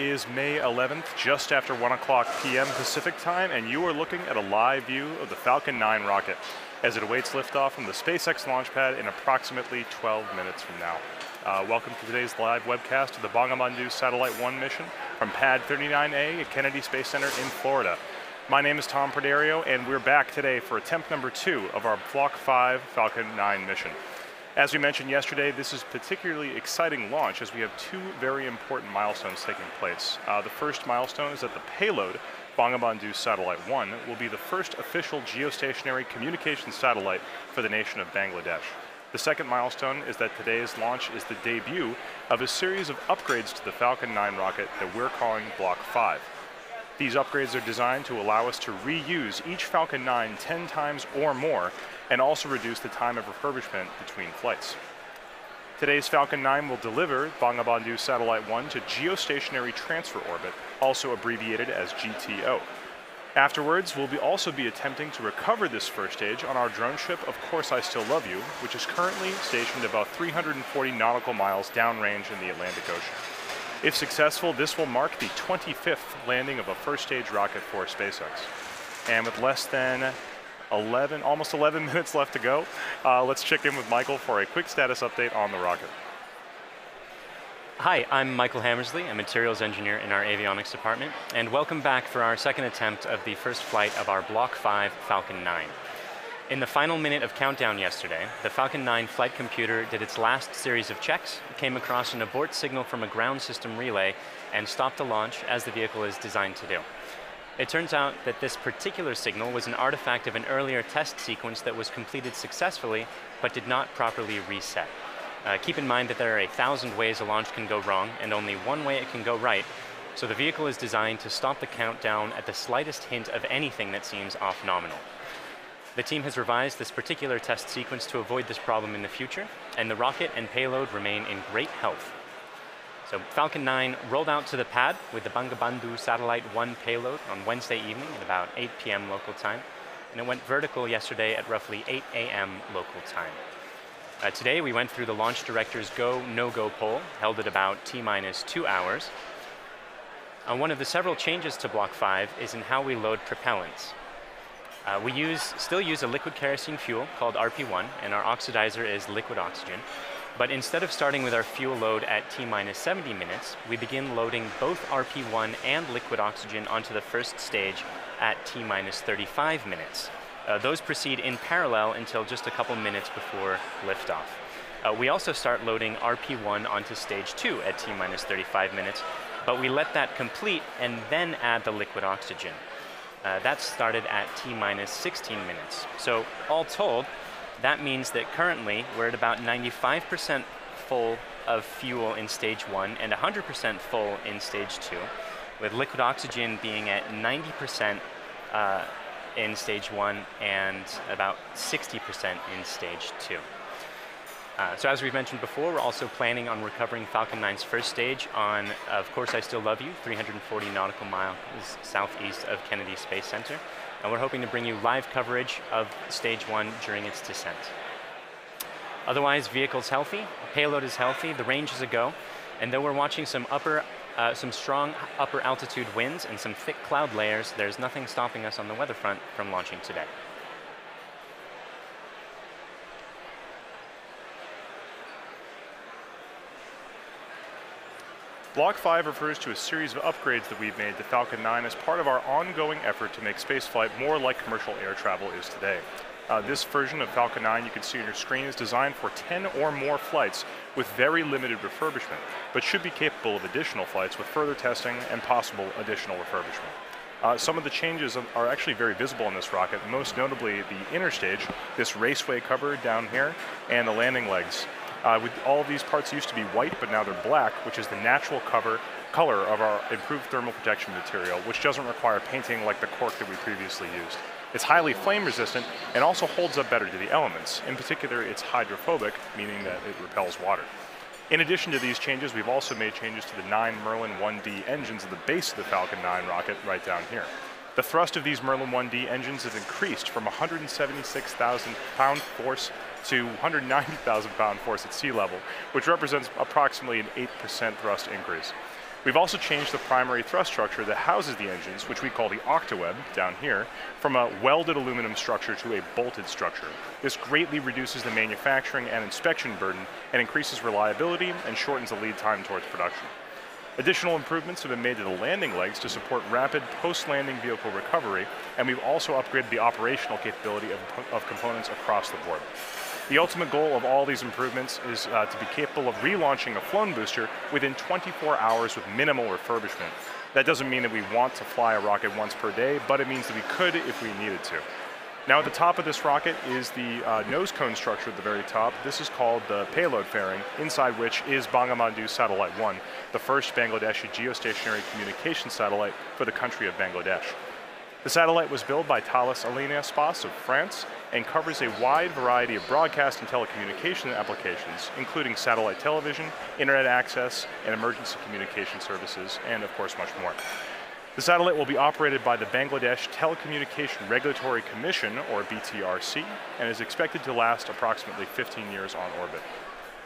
is May 11th, just after 1 o'clock p.m. Pacific time, and you are looking at a live view of the Falcon 9 rocket as it awaits liftoff from the SpaceX launch pad in approximately 12 minutes from now. Welcome to today's live webcast of the Bangabandhu Satellite 1 mission from Pad 39A at Kennedy Space Center in Florida. My name is Tom Perdario, and we're back today for attempt number 2 of our Block 5 Falcon 9 mission. As we mentioned yesterday, this is a particularly exciting launch as we have 2 very important milestones taking place. The first milestone is that the payload, Bangabandhu Satellite 1, will be the first official geostationary communications satellite for the nation of Bangladesh. The second milestone is that today's launch is the debut of a series of upgrades to the Falcon 9 rocket that we're calling Block 5. These upgrades are designed to allow us to reuse each Falcon 9 10 times or more, and also reduce the time of refurbishment between flights. Today's Falcon 9 will deliver Bangabandhu Satellite 1 to Geostationary Transfer Orbit, also abbreviated as GTO. Afterwards, we'll also be attempting to recover this first stage on our drone ship, Of Course I Still Love You, which is currently stationed about 340 nautical miles downrange in the Atlantic Ocean. If successful, this will mark the 25th landing of a first stage rocket for SpaceX. And with less than almost 11 minutes left to go, let's check in with Michael for a quick status update on the rocket. Hi, I'm Michael Hammersley, a materials engineer in our avionics department, and welcome back for our second attempt of the first flight of our Block 5 Falcon 9. In the final minute of countdown yesterday, the Falcon 9 flight computer did its last series of checks, came across an abort signal from a ground system relay, and stopped the launch as the vehicle is designed to do. It turns out that this particular signal was an artifact of an earlier test sequence that was completed successfully, but did not properly reset. Keep in mind that there are 1,000 ways a launch can go wrong, and only one way it can go right, so the vehicle is designed to stop the countdown at the slightest hint of anything that seems off-nominal. The team has revised this particular test sequence to avoid this problem in the future, and the rocket and payload remain in great health. So Falcon 9 rolled out to the pad with the Bangabandhu Satellite 1 payload on Wednesday evening at about 8 p.m. local time, and it went vertical yesterday at roughly 8 a.m. local time. Today we went through the launch director's go, no-go poll, held at about T-minus 2 hours. One of the several changes to Block 5 is in how we load propellants. We still use a liquid kerosene fuel called RP1, and our oxidizer is liquid oxygen. But instead of starting with our fuel load at T-minus 70 minutes, we begin loading both RP1 and liquid oxygen onto the first stage at T-minus 35 minutes. Those proceed in parallel until just a couple minutes before liftoff. We also start loading RP1 onto stage 2 at T-minus 35 minutes, but we let that complete and then add the liquid oxygen. That started at T-minus 16 minutes. So all told, that means that currently we're at about 95% full of fuel in stage 1 and 100% full in stage 2, with liquid oxygen being at 90% in stage 1 and about 60% in stage 2. So as we've mentioned before, we're also planning on recovering Falcon 9's first stage on Of Course I Still Love You, 340 nautical miles southeast of Kennedy Space Center. And we're hoping to bring you live coverage of stage 1 during its descent. Otherwise, vehicle's healthy, payload is healthy, the range is a go, and though we're watching some strong upper altitude winds and some thick cloud layers, there's nothing stopping us on the weather front from launching today. Block 5 refers to a series of upgrades that we've made to Falcon 9 as part of our ongoing effort to make spaceflight more like commercial air travel is today. This version of Falcon 9 you can see on your screen is designed for 10 or more flights with very limited refurbishment, but should be capable of additional flights with further testing and possible additional refurbishment. Some of the changes are actually very visible in this rocket, most notably the inner stage, this raceway cover down here, and the landing legs. All of these parts used to be white, but now they're black, which is the natural color of our improved thermal protection material, which doesn't require painting like the cork that we previously used. It's highly flame resistant and also holds up better to the elements. In particular, it's hydrophobic, meaning that it repels water. In addition to these changes, we've also made changes to the 9 Merlin 1D engines at the base of the Falcon 9 rocket right down here. The thrust of these Merlin 1D engines has increased from 176,000 pound force to 190,000 pound force at sea level, which represents approximately an 8% thrust increase. We've also changed the primary thrust structure that houses the engines, which we call the octaweb down here, from a welded aluminum structure to a bolted structure. This greatly reduces the manufacturing and inspection burden and increases reliability and shortens the lead time towards production. Additional improvements have been made to the landing legs to support rapid post-landing vehicle recovery, and we've also upgraded the operational capability of components across the board. The ultimate goal of all these improvements is to be capable of relaunching a flown booster within 24 hours with minimal refurbishment. That doesn't mean that we want to fly a rocket once per day, but it means that we could if we needed to. Now at the top of this rocket is the nose cone structure at the very top. This is called the payload fairing, inside which is Bangabandhu Satellite 1, the first Bangladeshi geostationary communication satellite for the country of Bangladesh. The satellite was built by Thales Alenia Space of France and covers a wide variety of broadcast and telecommunication applications, including satellite television, internet access, and emergency communication services, and of course much more. The satellite will be operated by the Bangladesh Telecommunication Regulatory Commission, or BTRC, and is expected to last approximately 15 years on orbit.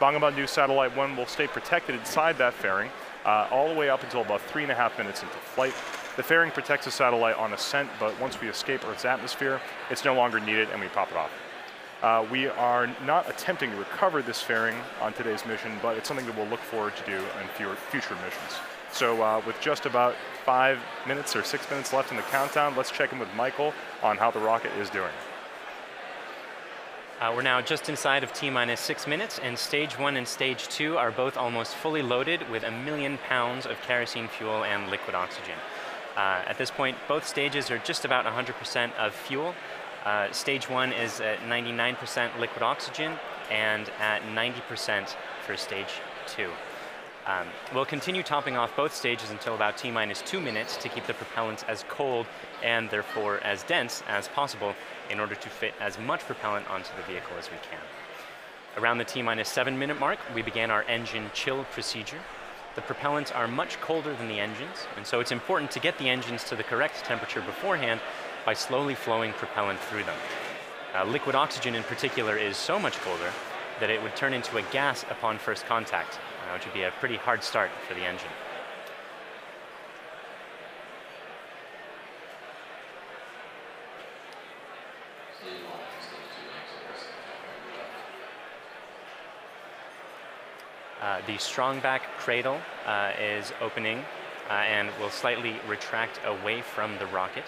Bangabandhu Satellite 1 will stay protected inside that fairing all the way up until about 3.5 minutes into flight. The fairing protects the satellite on ascent, but once we escape Earth's atmosphere, it's no longer needed and we pop it off. We are not attempting to recover this fairing on today's mission, but it's something that we'll look forward to do in future missions. So with just about 5 minutes or 6 minutes left in the countdown, let's check in with Michael on how the rocket is doing. We're now just inside of T-minus 6 minutes, and Stage 1 and Stage 2 are both almost fully loaded with 1 million pounds of kerosene fuel and liquid oxygen. At this point, both stages are just about 100% of fuel. Stage 1 is at 99% liquid oxygen and at 90% for Stage 2. We'll continue topping off both stages until about T-minus 2 minutes to keep the propellants as cold and therefore as dense as possible in order to fit as much propellant onto the vehicle as we can. Around the T-minus 7 minute mark, we began our engine chill procedure. The propellants are much colder than the engines, and so it's important to get the engines to the correct temperature beforehand by slowly flowing propellant through them. Liquid oxygen in particular is so much colder that it would turn into a gas upon first contact, which would be a pretty hard start for the engine. The strongback cradle is opening and will slightly retract away from the rocket.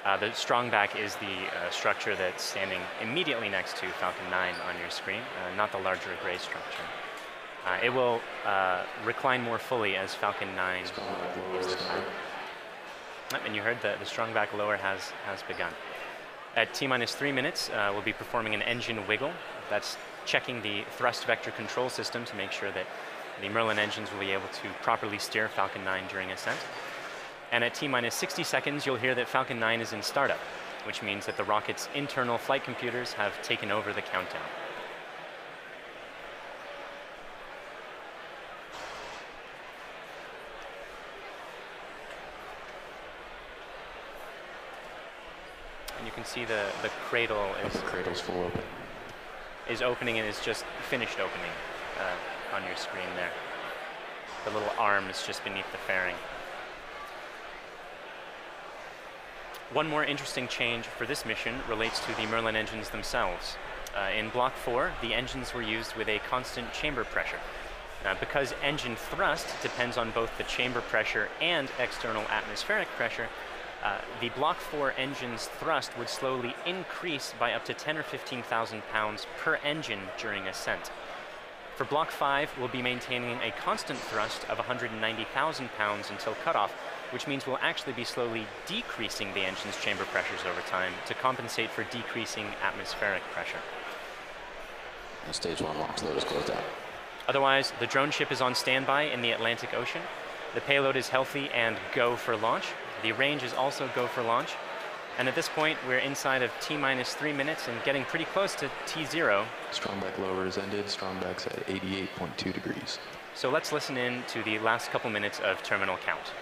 The strongback is the structure that's standing immediately next to Falcon 9 on your screen, not the larger gray structure. It will recline more fully as Falcon 9 is time. And you heard the strongback lower has begun. At T-minus 3 minutes, we'll be performing an engine wiggle. That's checking the thrust vector control system to make sure that the Merlin engines will be able to properly steer Falcon 9 during ascent. And at T-minus 60 seconds, you'll hear that Falcon 9 is in startup, which means that the rocket's internal flight computers have taken over the countdown. And you can see the cradle is opening and is just finished opening on your screen there. The little arm is just beneath the fairing. One more interesting change for this mission relates to the Merlin engines themselves. In Block 4, the engines were used with a constant chamber pressure. Because engine thrust depends on both the chamber pressure and external atmospheric pressure, the Block 4 engine's thrust would slowly increase by up to 10 or 15,000 pounds per engine during ascent. For Block 5, we'll be maintaining a constant thrust of 190,000 pounds until cutoff, which means we'll actually be slowly decreasing the engine's chamber pressures over time to compensate for decreasing atmospheric pressure. Stage 1 launch load is closed out. Otherwise, the drone ship is on standby in the Atlantic Ocean. The payload is healthy and go for launch. The range is also go for launch. And at this point, we're inside of T-minus 3 minutes and getting pretty close to T0. Strongback lower is ended. Strongback's at 88.2 degrees. So let's listen in to the last couple minutes of terminal count.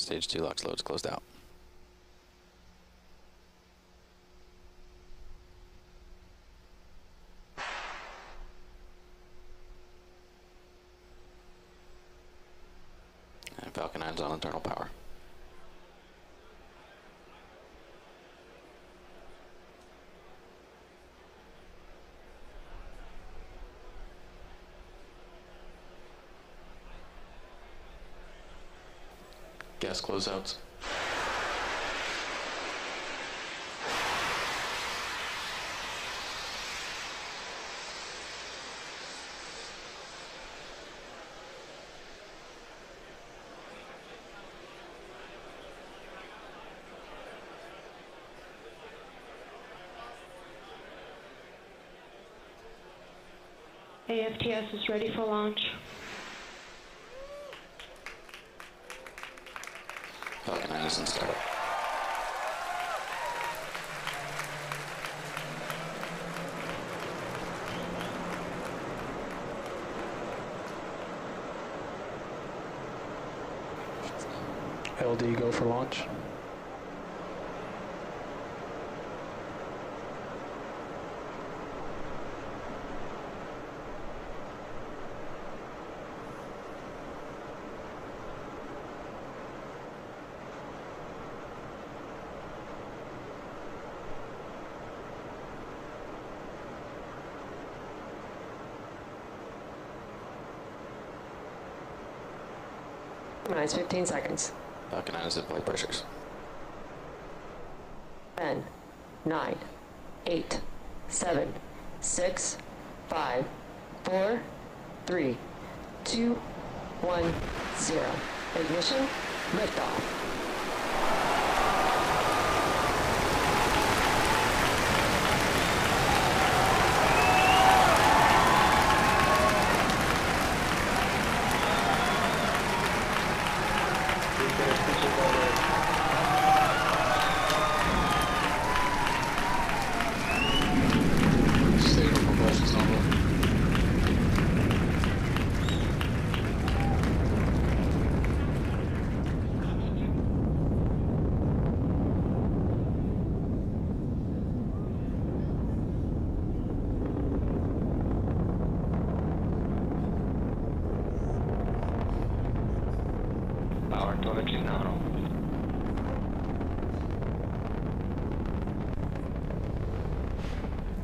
Stage 2 LOX loads closed out. And Falcon 9's on internal power. Gas closeouts. AFTS is ready for launch. Falcon 9 is in startup. LD go for launch. Minus 15 seconds. Falcon 9 is at flight pressures. 10, 9, 8, 7, 6, 5, 4, 3, 2, 1, 0. Ignition, liftoff. Power telemetry nominal.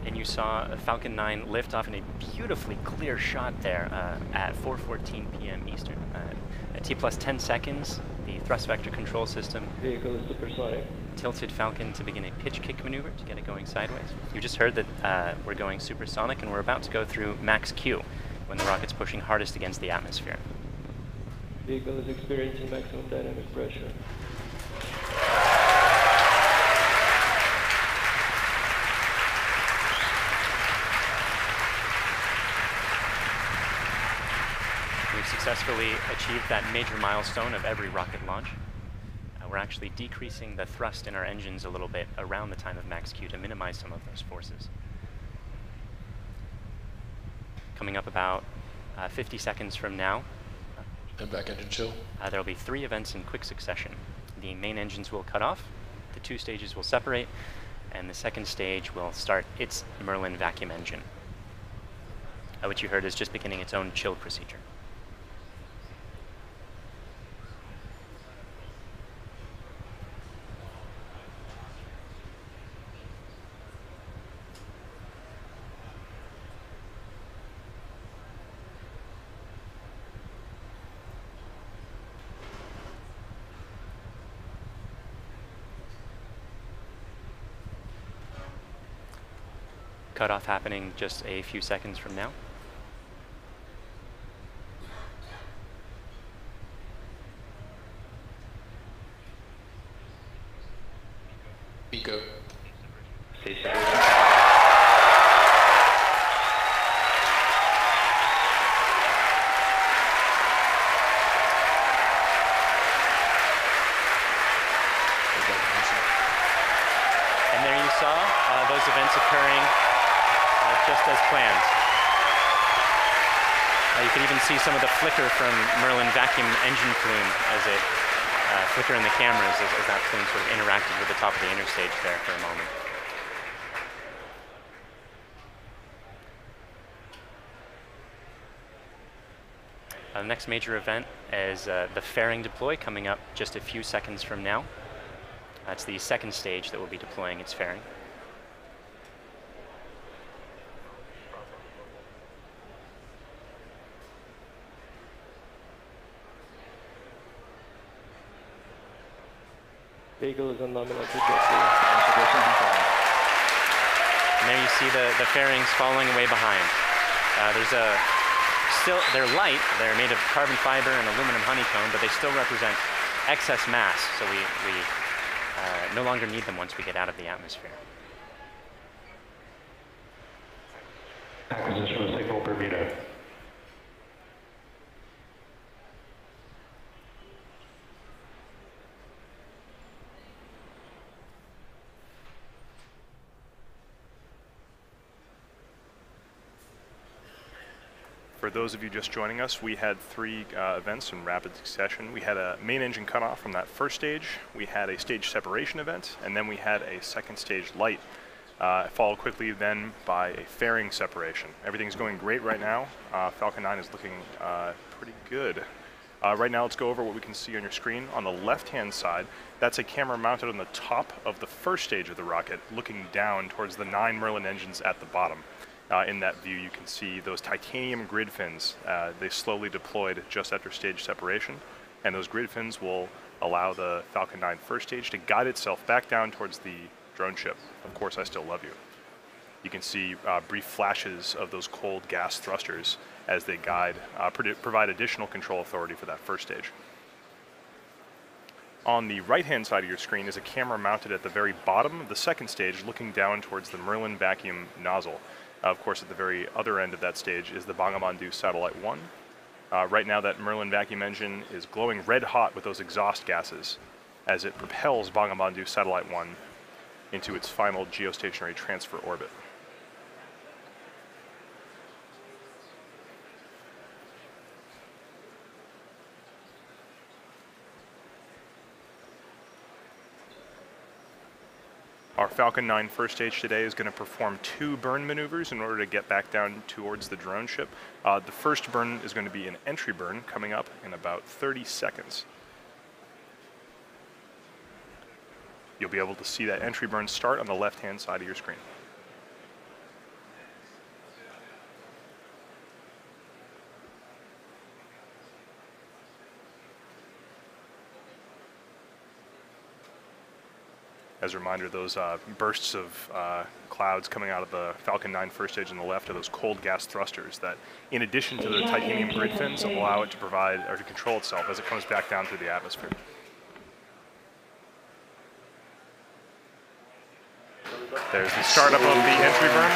And you saw Falcon 9 lift off in a beautifully clear shot there at 4:14 p.m. Eastern. At T plus 10 seconds, the thrust vector control system Vehicle is supersonic. tilted Falcon to begin a pitch kick maneuver to get it going sideways. You just heard that we're going supersonic and we're about to go through max Q when the rocket's pushing hardest against the atmosphere. Vehicle is experiencing maximum dynamic pressure. We've successfully achieved that major milestone of every rocket launch. We're actually decreasing the thrust in our engines a little bit around the time of max Q to minimize some of those forces. Coming up about 50 seconds from now, And back engine chill. there will be 3 events in quick succession. The main engines will cut off, the 2 stages will separate, and the second stage will start its Merlin vacuum engine, which you heard is just beginning its own chill procedure. Cutoff happening just a few seconds from now. Pico. And there you saw those events occurring just as planned. You can even see some of the flicker from Merlin vacuum engine plume as it flicker in the cameras as that plane sort of interacted with the top of the interstage there for a moment. The next major event is the fairing deploy coming up just a few seconds from now. That's the second stage that will be deploying its fairing. Vehicle is on nominal trajectory. And there you see the fairings falling away behind. They're light, they're made of carbon fiber and aluminum honeycomb, but they still represent excess mass, so we no longer need them once we get out of the atmosphere. Acquisition of signal Bermuda. For those of you just joining us, we had three events in rapid succession. We had a main engine cutoff from that first stage, we had a stage separation event, and then we had a second stage light, followed quickly then by a fairing separation. Everything's going great right now. Falcon 9 is looking pretty good. Right now, let's go over what we can see on your screen. On the left-hand side, that's a camera mounted on the top of the first stage of the rocket, looking down towards the 9 Merlin engines at the bottom. In that view, you can see those titanium grid fins. They slowly deployed just after stage separation, and those grid fins will allow the Falcon 9 first stage to guide itself back down towards the drone ship. Of course, I still love you. You can see brief flashes of those cold gas thrusters as they guide, provide additional control authority for that first stage. On the right-hand side of your screen is a camera mounted at the very bottom of the second stage, looking down towards the Merlin vacuum nozzle. Of course, at the very other end of that stage is the Bangabandhu Satellite 1. Right now, that Merlin vacuum engine is glowing red hot with those exhaust gases as it propels Bangabandhu Satellite 1 into its final geostationary transfer orbit. Our Falcon 9 first stage today is going to perform 2 burn maneuvers in order to get back down towards the drone ship. The first burn is going to be an entry burn coming up in about 30 seconds. You'll be able to see that entry burn start on the left-hand side of your screen. As a reminder, those bursts of clouds coming out of the Falcon 9 first stage on the left are those cold gas thrusters that, in addition to the titanium grid fins, allow it to provide or to control itself as it comes back down through the atmosphere. There's the startup of the entry burn.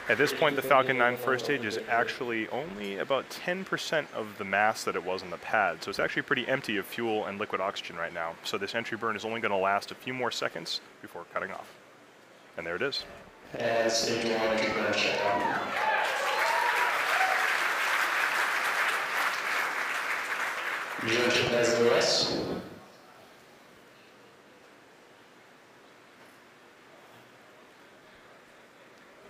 At this point, the Falcon 9 first stage is actually only about 10% of the mass that it was on the pad, so it's actually pretty empty of fuel and liquid oxygen right now. So this entry burn is only going to last a few more seconds before cutting off. And there it is. And stage 1 entry burn shutdown. Drone ship has OS.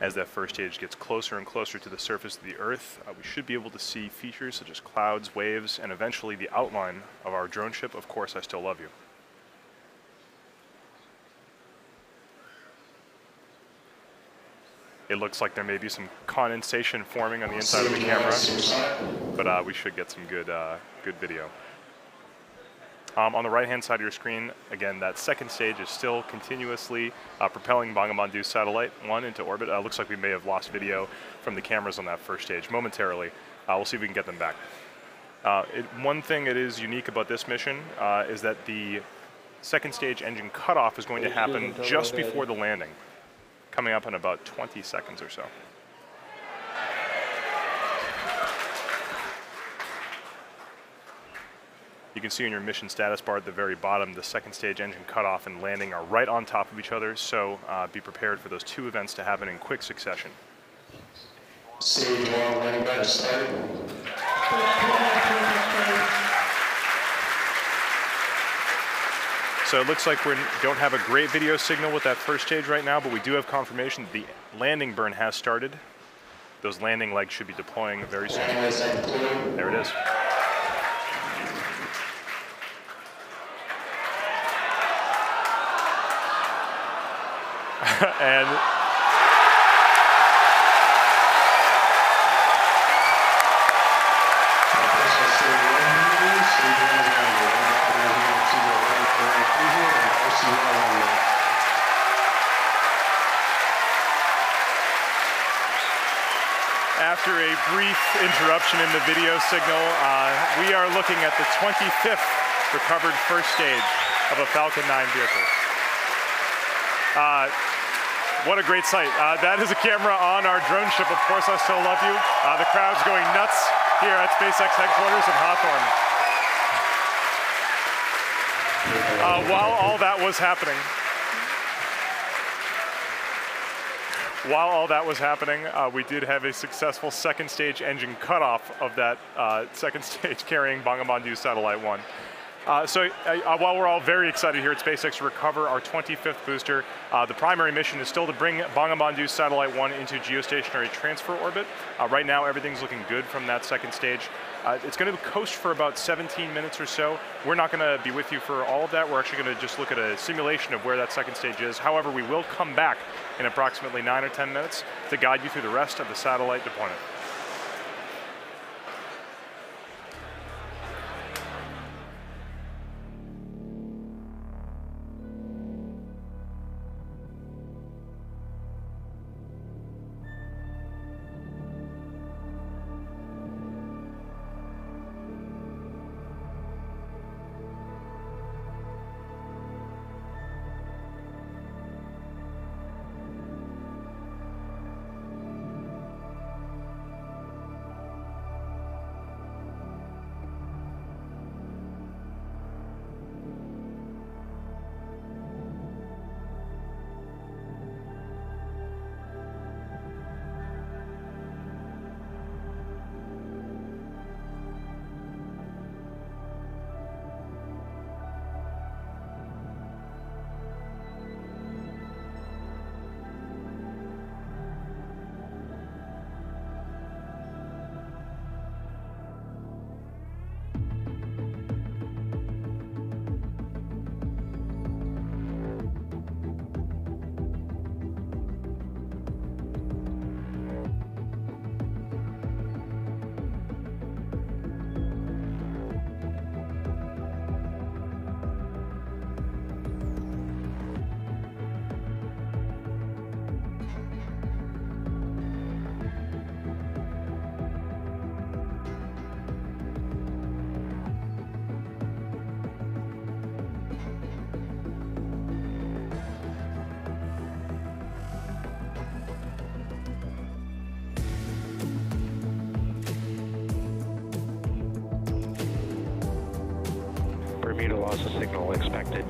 As that first stage gets closer and closer to the surface of the Earth, we should be able to see features such as clouds, waves, and eventually the outline of our drone ship. Of course, I still love you. It looks like there may be some condensation forming on the inside of the camera, but we should get some good video. On the right-hand side of your screen, again, that second stage is still continuously propelling Bangabandhu Satellite 1 into orbit. Looks like we may have lost video from the cameras on that first stage momentarily. We'll see if we can get them back. One thing that is unique about this mission is that the second stage engine cutoff is going to happen just before the landing, coming up in about 20 seconds or so. You can see on your mission status bar at the very bottom, the second stage engine cutoff and landing are right on top of each other, so be prepared for those two events to happen in quick succession. Stage 1 landing pad is started. So it looks like we don't have a great video signal with that first stage right now, but we do have confirmation that the landing burn has started. Those landing legs should be deploying very soon. There it is. And after a brief interruption in the video signal, we are looking at the 25th recovered first stage of a Falcon 9 vehicle. What a great sight. That is a camera on our drone ship, Of Course I Still Love You. The crowd's going nuts here at SpaceX headquarters in Hawthorne. While all that was happening, we did have a successful second stage engine cutoff of that second stage carrying Bangabandhu Satellite 1. So while we're all very excited here at SpaceX to recover our 25th booster, the primary mission is still to bring Bangabandhu Satellite 1 into geostationary transfer orbit. Right now, everything's looking good from that second stage. It's going to coast for about 17 minutes or so. We're not going to be with you for all of that. We're actually going to just look at a simulation of where that second stage is. However, we will come back in approximately 9 or 10 minutes to guide you through the rest of the satellite deployment. Bermuda loss of signal expected.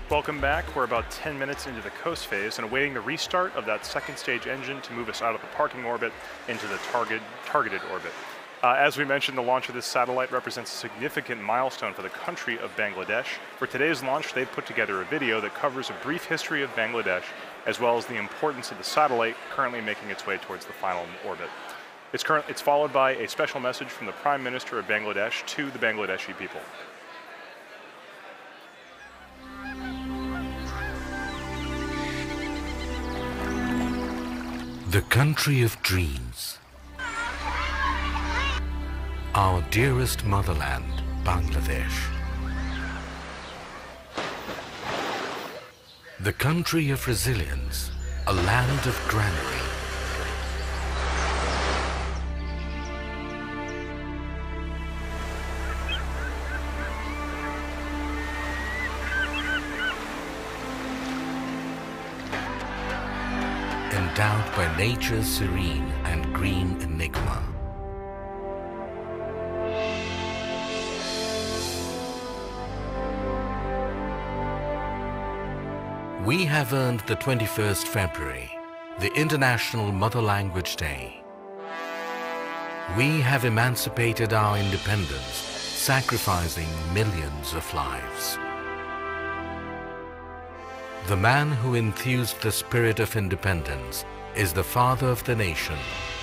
Welcome back. We're about 10 minutes into the coast phase and awaiting the restart of that second stage engine to move us out of the parking orbit into the targeted orbit. As we mentioned, the launch of this satellite represents a significant milestone for the country of Bangladesh. For today's launch, they've put together a video that covers a brief history of Bangladesh, as well as the importance of the satellite currently making its way towards the final orbit. It's followed by a special message from the Prime Minister of Bangladesh to the Bangladeshi people. The country of dreams. Our dearest motherland, Bangladesh. The country of resilience, a land of granary. Endowed by nature's serene and green enigma. We have earned the 21st February, the International Mother Language Day. We have emancipated our independence, sacrificing millions of lives. The man who enthused the spirit of independence is the father of the nation,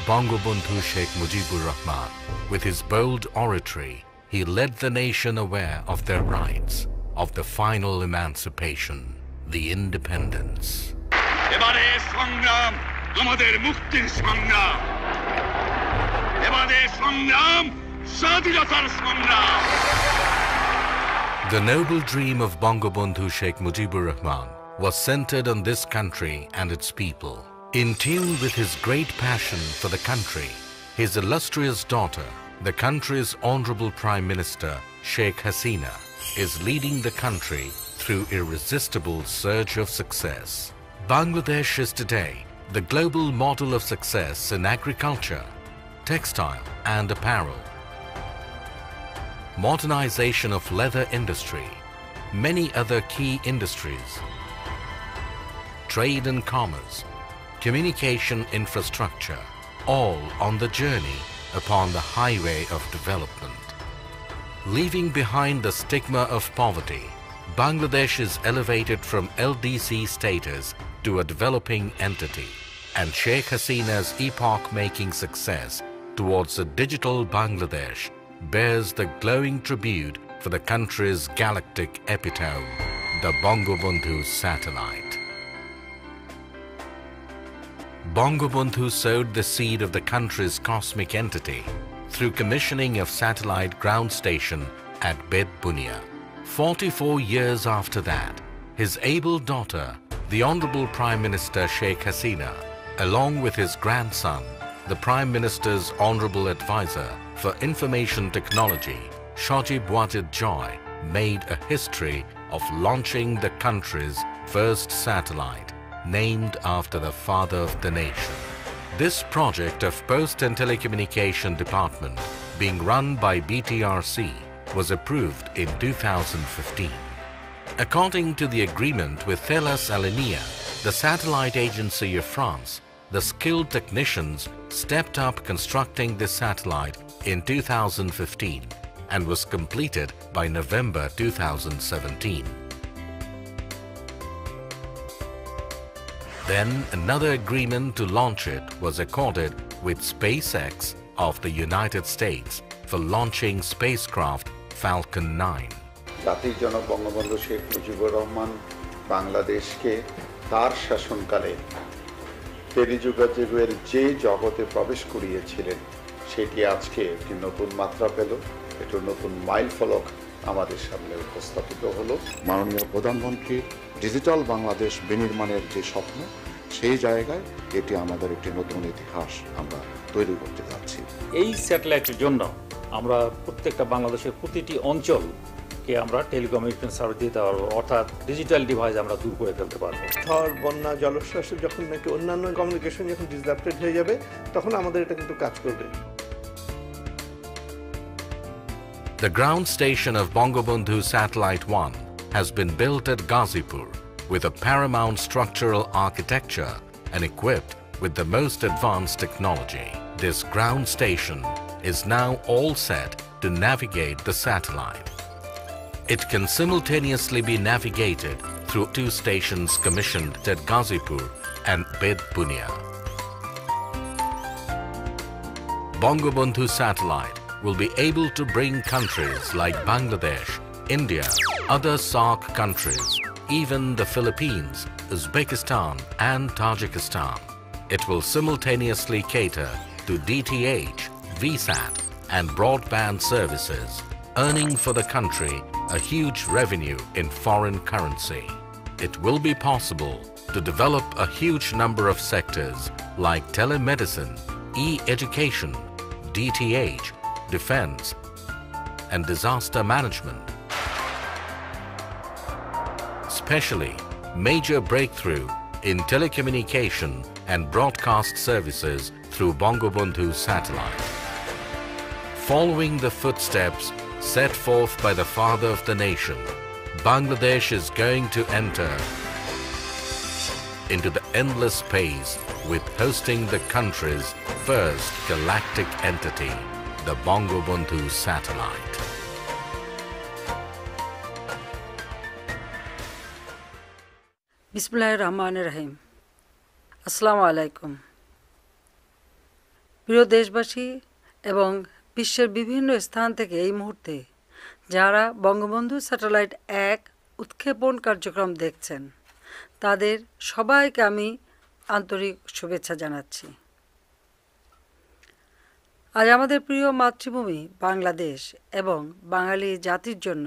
Bangabandhu Sheikh Mujibur Rahman. With his bold oratory, he led the nation aware of their rights, of the final emancipation, the independence. The noble dream of Bangabandhu Sheikh Mujibur Rahman was centered on this country and its people. In tune with his great passion for the country, his illustrious daughter, the country's Honorable Prime Minister Sheikh Hasina, is leading the country through irresistible surge of success. Bangladesh is today the global model of success in agriculture, textile and apparel, modernization of leather industry, many other key industries, trade and commerce, communication infrastructure, all on the journey upon the highway of development. Leaving behind the stigma of poverty, Bangladesh is elevated from LDC status to a developing entity, and Sheikh Hasina's epoch-making success towards a digital Bangladesh bears the glowing tribute for the country's galactic epitome, the Bangabandhu satellite. Bangabandhu sowed the seed of the country's cosmic entity through commissioning of satellite ground station at Bed Bunia. 44 years after that, his able daughter, the Honorable Prime Minister Sheikh Hasina, along with his grandson, the Prime Minister's Honorable Advisor for Information Technology, Shajib Wajid Joy, made a history of launching the country's first satellite, named after the father of the nation. This project of Post and Telecommunication Department, being run by BTRC, was approved in 2015. According to the agreement with Thales Alenia, the satellite agency of France, the skilled technicians stepped up constructing this satellite in 2015 and was completed by November 2017. Then another agreement to launch it was accorded with SpaceX of the United States for launching spacecraft Falcon 9. জাতির জনক বঙ্গবন্ধু শেখ মুজিবুর রহমান বাংলাদেশকে তার শাসনকালে টেলিযোগাযোগের যে জগতে প্রবেশ করিয়েছিলেন সেটি আজকে একটি নতুন মাত্রা পেল, একটি নতুন মাইলফলক আমাদের সামনে উপস্থাপিত হলো। মাননীয় প্রধানমন্ত্রী ডিজিটাল বাংলাদেশ বিনির্মাণের যে স্বপ্ন, সেই জায়গায় এটি আমাদের একটি নতুন ইতিহাস আমরা তৈরি করতে যাচ্ছি। এই স্যাটেলাইটের জন্য আমরা প্রত্যেকটা বাংলাদেশের প্রতিটি অঞ্চলকে আমরা টেলিকমিউনিকেশন সার্ভিস দিতে পারবো, অর্থাৎ ডিজিটাল ডিভাইস আমরা দূর করে ফেলতে পারবো। ঝড়, বন্যা, জলোচ্ছ্বাস যখন নাকি অন্যান্য কমিউনিকেশন যখন ডিসরাপ্টেড হয়ে যাবে, তখন আমাদের এটা কিন্তু কাজ করবে। The ground station of Bangabandhu Satellite 1 has been built at Ghazipur with a paramount structural architecture and equipped with the most advanced technology. This ground station is now all set to navigate the satellite. It can simultaneously be navigated through 2 stations commissioned at Ghazipur and Bed Bunia. Bangabandhu satellite will be able to bring countries like Bangladesh, India, other SAARC countries, even the Philippines, Uzbekistan and Tajikistan. It will simultaneously cater to DTH, VSAT and broadband services, earning for the country a huge revenue in foreign currency. It will be possible to develop a huge number of sectors like telemedicine, e-education, DTH, defense, and disaster management. Especially major breakthrough in telecommunication and broadcast services through Bangabandhu satellite. Following the footsteps set forth by the father of the nation, Bangladesh is going to enter into the endless space with hosting the country's first galactic entity, the Bangabandhu satellite. বিসমিল্লাহির রহমানির রহিম। আসসালামু আলাইকুম। প্রিয় দেশবাসী এবং বিশ্বের বিভিন্ন স্থান থেকে এই মুহূর্তে যারা বঙ্গবন্ধু স্যাটেলাইট 1 উৎক্ষেপণ কার্যক্রম দেখছেন তাদের সবাইকে আমি আন্তরিক শুভেচ্ছা জানাচ্ছি। আজ আমাদের প্রিয় মাতৃভূমি বাংলাদেশ এবং বাঙালি জাতির জন্য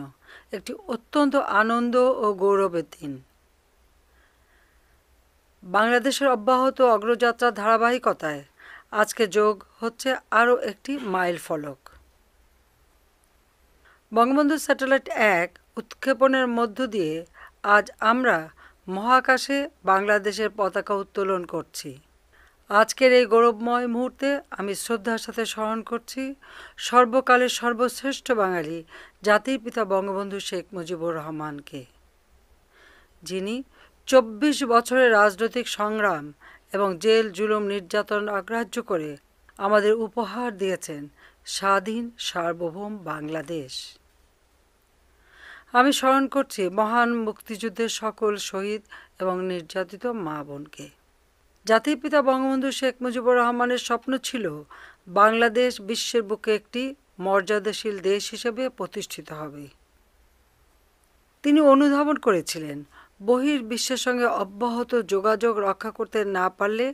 একটি অত্যন্ত আনন্দ ও গৌরবের দিন। বাংলাদেশের অব্যাহত অগ্রযাত্রার ধারাবাহিকতায় আজকে যোগ হচ্ছে আরও একটি মাইল ফলক। বঙ্গবন্ধু স্যাটেলাইট 1 উৎক্ষেপণের মধ্য দিয়ে আজ আমরা মহাকাশে বাংলাদেশের পতাকা উত্তোলন করছি। আজকের এই গৌরবময় মুহূর্তে আমি শ্রদ্ধার সাথে স্মরণ করছি সর্বকালের সর্বশ্রেষ্ঠ বাঙালি জাতির পিতা বঙ্গবন্ধু শেখ মুজিবুর রহমানকে, যিনি 24 বছরের রাজনৈতিক সংগ্রাম এবং জেল জুলুম নির্যাতন অগ্রাহ্য করে আমাদের উপহার দিয়েছেন স্বাধীন সার্বভৌম বাংলাদেশ। আমি স্মরণ করছি মহান মুক্তিযুদ্ধের সকল শহীদ এবং নির্যাতিত মা বোনকে। জাতির পিতা বঙ্গবন্ধু শেখ মুজিবুর রহমানের স্বপ্ন ছিল বাংলাদেশ বিশ্বের বুকে একটি মর্যাদাশীল দেশ হিসেবে প্রতিষ্ঠিত হবে। তিনি অনুধাবন করেছিলেন বহির্বিশ্বের সঙ্গে অব্যাহত যোগাযোগ রক্ষা করতে না পারলে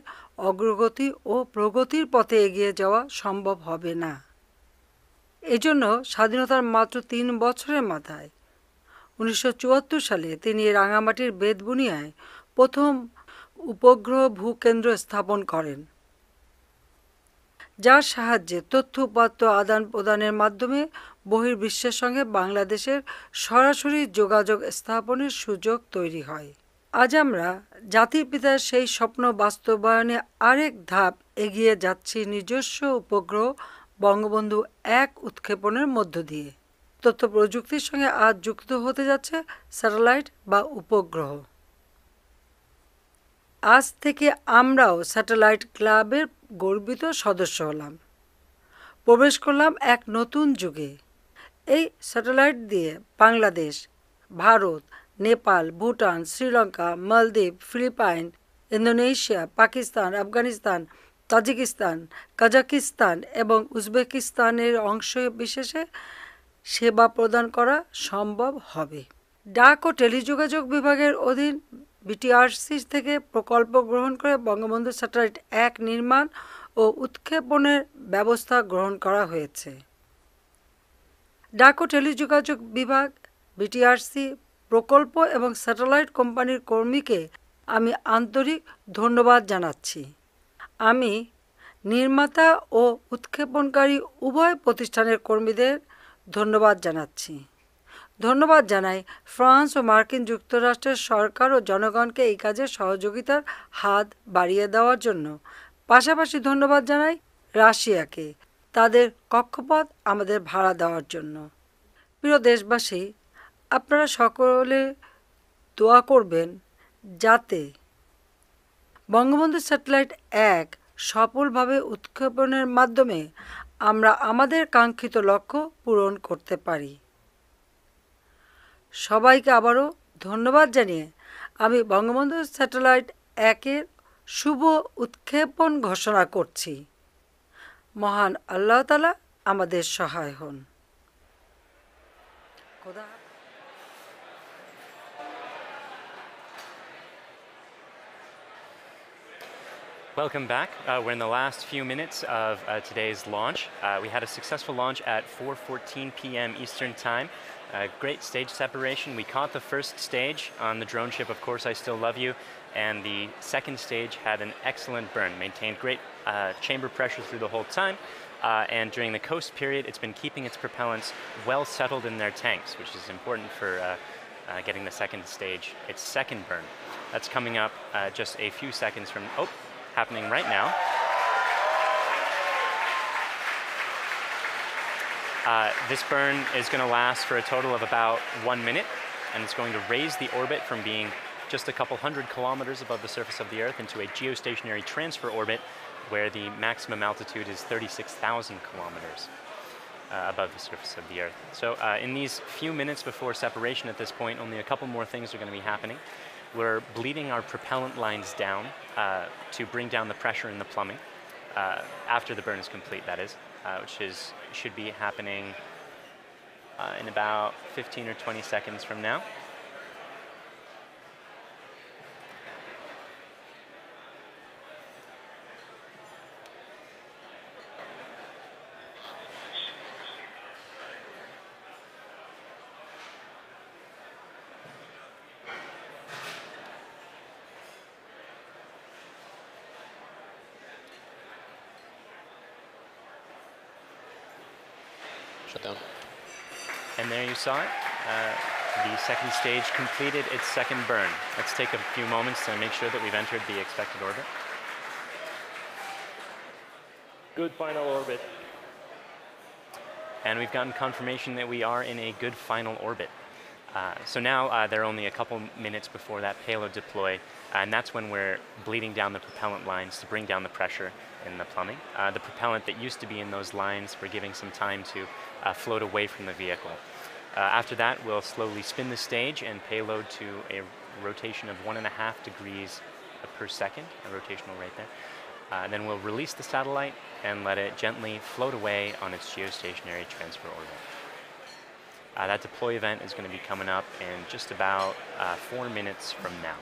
অগ্রগতি ও প্রগতির পথে এগিয়ে যাওয়া সম্ভব হবে না। এজন্য স্বাধীনতার মাত্র 3 বছরের মাথায় 1974 সালে তিনি রাঙামাটির বেতবুনিয়ায় প্রথম উপগ্রহ ভূকেন্দ্র স্থাপন করেন, যার সাহায্যে তথ্য উপাত্ত আদান প্রদানের মাধ্যমে বহির্বিশ্বের সঙ্গে বাংলাদেশের সরাসরি যোগাযোগ স্থাপনের সুযোগ তৈরি হয়। আজ আমরা জাতির পিতার সেই স্বপ্ন বাস্তবায়নে আরেক ধাপ এগিয়ে যাচ্ছি নিজস্ব উপগ্রহ বঙ্গবন্ধু 1 উৎক্ষেপণের মধ্য দিয়ে। তথ্য প্রযুক্তির সঙ্গে আজ যুক্ত হতে যাচ্ছে স্যাটেলাইট বা উপগ্রহ। আজ থেকে আমরাও স্যাটেলাইট ক্লাবের গর্বিত সদস্য হলাম, প্রবেশ করলাম এক নতুন যুগে। এই স্যাটেলাইট দিয়ে বাংলাদেশ, ভারত, নেপাল, ভুটান, শ্রীলঙ্কা, মালদ্বীপ, Philippines, Indonesia, Pakistan, Afghanistan, Tajikistan, Kazakhstan এবং উজবেকিস্তানের অংশ বিশেষে সেবা প্রদান করা সম্ভব হবে। ডাক ও টেলিযোগাযোগ বিভাগের অধীন বিটিআরসি থেকে প্রকল্প গ্রহণ করে বঙ্গবন্ধু স্যাটেলাইট 1 নির্মাণ ও উৎক্ষেপণের ব্যবস্থা গ্রহণ করা হয়েছে। ডাক ও টেলিযোগাযোগ বিভাগ, বিটিআরসি, প্রকল্প এবং স্যাটেলাইট কোম্পানির কর্মীকে আমি আন্তরিক ধন্যবাদ জানাচ্ছি। আমি নির্মাতা ও উৎক্ষেপণকারী উভয় প্রতিষ্ঠানের কর্মীদের ধন্যবাদ জানাচ্ছি। ধন্যবাদ জানাই ফ্রান্স ও মার্কিন যুক্তরাষ্ট্রের সরকার ও জনগণকে এই কাজে সহযোগিতার হাত বাড়িয়ে দেওয়ার জন্য। পাশাপাশি ধন্যবাদ জানাই রাশিয়াকে তাদের কক্ষপথ আমাদের ভাড়া দেওয়ার জন্য। প্রিয় দেশবাসী, আপনারা সকলে দোয়া করবেন যাতে বঙ্গবন্ধু স্যাটেলাইট 1 সফলভাবে উৎক্ষেপণের মাধ্যমে আমরা আমাদের কাঙ্ক্ষিত লক্ষ্য পূরণ করতে পারি। সবাইকে আবারও ধন্যবাদ জানিয়ে আমি বঙ্গবন্ধু স্যাটেলাইট 1-এর শুভ উৎক্ষেপণ ঘোষণা করছি। মহান আল্লাহ তাআলা আমাদের সহায় হন। খোদা Welcome back. We're in the last few minutes of today's launch. We had a successful launch at 4:14 p.m. Eastern Time. Great stage separation. We caught the first stage on the drone ship, Of Course I Still Love You, and the second stage had an excellent burn, maintained great chamber pressure through the whole time, and during the coast period it's been keeping its propellants well settled in their tanks, which is important for getting the second stage, its second burn. That's coming up just a few seconds from, happening right now. This burn is going to last for a total of about 1 minute, and it's going to raise the orbit from being just a couple hundred kilometers above the surface of the Earth into a geostationary transfer orbit where the maximum altitude is 36,000 kilometers above the surface of the Earth. So in these few minutes before separation at this point, only a couple more things are going to be happening. We're bleeding our propellant lines down to bring down the pressure in the plumbing after the burn is complete, that is, which should be happening in about 15 or 20 seconds from now. Down. And there you saw it. The second stage completed its second burn. Let's take a few moments to make sure that we've entered the expected orbit. Good final orbit. And we've gotten confirmation that we are in a good final orbit. So now there are only a couple minutes before that payload deploy, and that's when we're bleeding down the propellant lines to bring down the pressure in the plumbing. The propellant that used to be in those lines, we're giving some time to float away from the vehicle. After that, we'll slowly spin the stage and payload to a rotation of 1.5 degrees per second, a rotational rate there. Then we'll release the satellite and let it gently float away on its geostationary transfer orbit. That deploy event is going to be coming up in just about 4 minutes from now.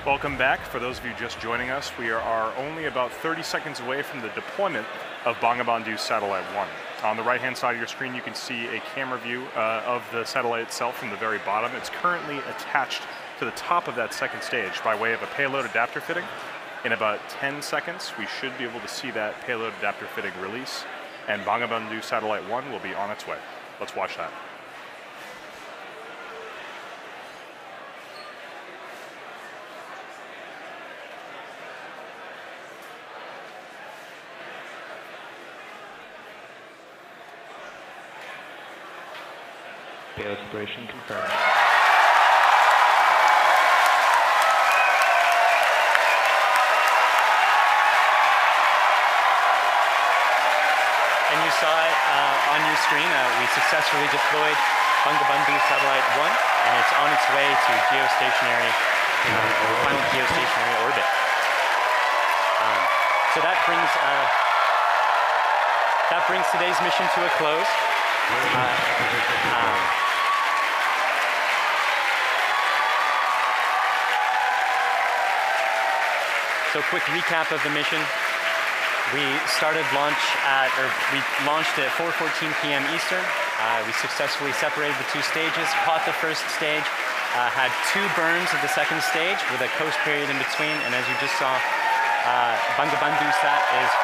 Welcome back. For those of you just joining us, we are only about 30 seconds away from the deployment of Bangabandhu Satellite 1. On the right-hand side of your screen, you can see a camera view of the satellite itself from the very bottom. It's currently attached to the top of that second stage by way of a payload adapter fitting. In about 10 seconds, we should be able to see that payload adapter fitting release, and Bangabandhu Satellite 1 will be on its way. Let's watch that. Payload separation confirmed. And you saw it on your screen. We successfully deployed Bangabandhu Satellite 1, and it's on its way to geostationary, final geostationary orbit. So that brings today's mission to a close. So quick recap of the mission. We launched at 4:14 p.m. Eastern. We successfully separated the two stages, caught the first stage, had 2 burns of the second stage with a coast period in between, and as you just saw, Bangabandhu Satellite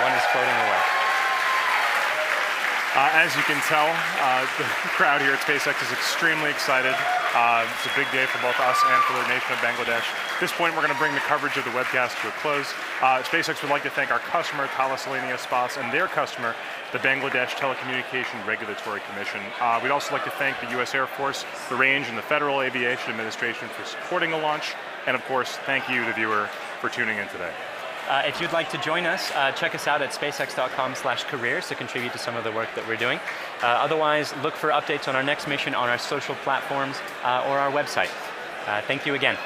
1 is floating away. As you can tell, the crowd here at SpaceX is extremely excited. It's a big day for both us and for the nation of Bangladesh. At this point, we're going to bring the coverage of the webcast to a close. SpaceX would like to thank our customer, Thalassania Spas, and their customer, the Bangladesh Telecommunication Regulatory Commission. We'd also like to thank the U.S. Air Force, the Range, and the Federal Aviation Administration for supporting the launch. And of course, thank you, the viewer, for tuning in today. If you'd like to join us, check us out at spacex.com/careers to contribute to some of the work that we're doing. Otherwise, look for updates on our next mission on our social platforms or our website. Thank you again.